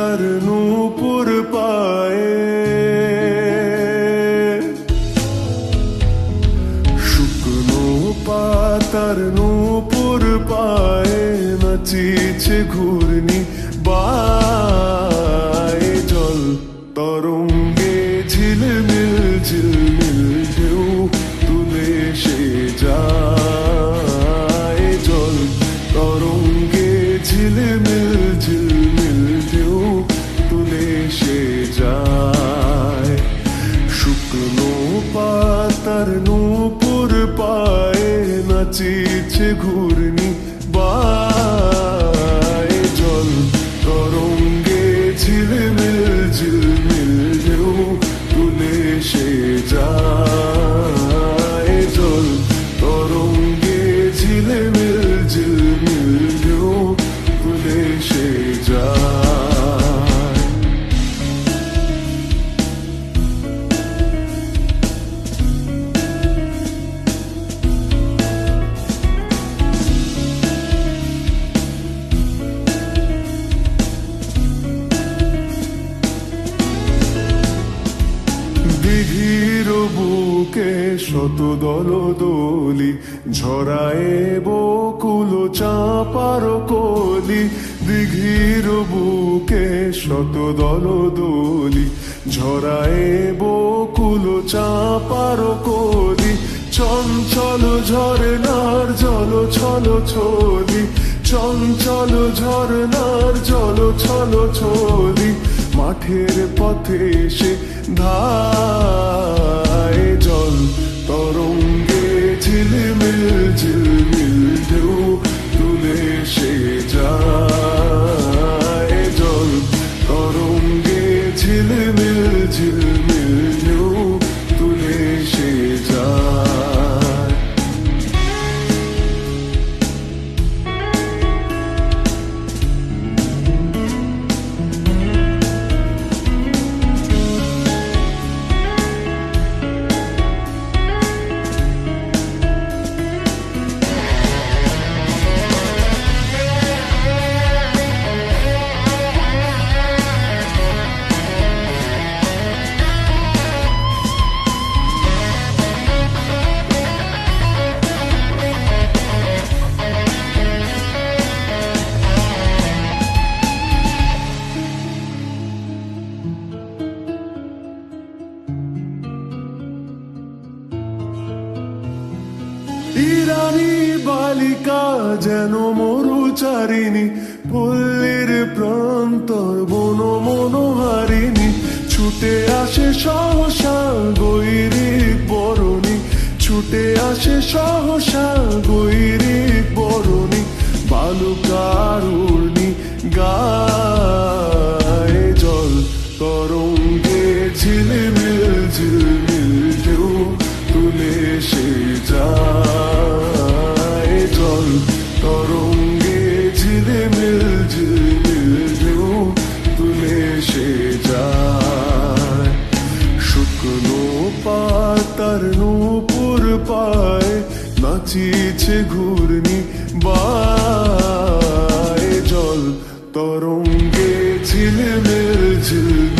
পাতার নূপুর পায়ে, শুকনো পাতার নূপুর পায়ে নাচিছে ঘূর্ণি বায়ে। জল তরঙ্গে ঝিলমিল ঝিলমিল ঢেউ তুলে সে যায়। জল তরঙ্গে ঝিলমিল ঝিলমিল ঢেউ তুলে সে যায়। শুকনো পাতার নূপুর পায়ে নাচিছে ঘূর্ণি বায়ে। জল তরঙ্গে ঝিলমিল ঝিলমিল ঢেউ তুলে সে যায়। জল তরঙ্গে ঝিলমিল ঝিলমিল ঢেউ তুলে সে যায়। দিঘির বুকে শত দল দোলি ঝরায়ে বকুল চাঁপার কলি। দিঘির বুকে শত দল দোলি ঝরায়ে বকুল চাঁপার কলি। চঞ্চল ঝরনার জল ছল ছলি, চঞ্চল ঝরনার জল ছল ছলি। মাঠের পথে সে ধায়। জল তরঙ্গে ঝিলমিল ঝিলমিল ঢেউ তুলে সে যায়। জল তরঙ্গে ঝিলমিল ঝিলমিল ঢেউ তুলে সে যায়। ইরানি বালিকা যেন মরুচারিণী, পল্লীর প্রান্তর বন মনোহারিণী। ছুটে আসে সহসা গৈরিক বরণী, ছুটে আসে সহসা গৈরিক বরণী। বালুকার উর্ণি গায়ে। জল তরঙ্গে ঝিলমিল ঝিলমিল ঢেউ তুলে সে যায়। জল তরঙ্গে ঝিলমিল ঝিলমিল ঢেউ তুলে সে যায়। শুকনো পাতার নূপুর পায়ে নাচিছে ঘূর্ণি বায়ে। জল তরঙ্গে ঝিলমিল ঝিলমিল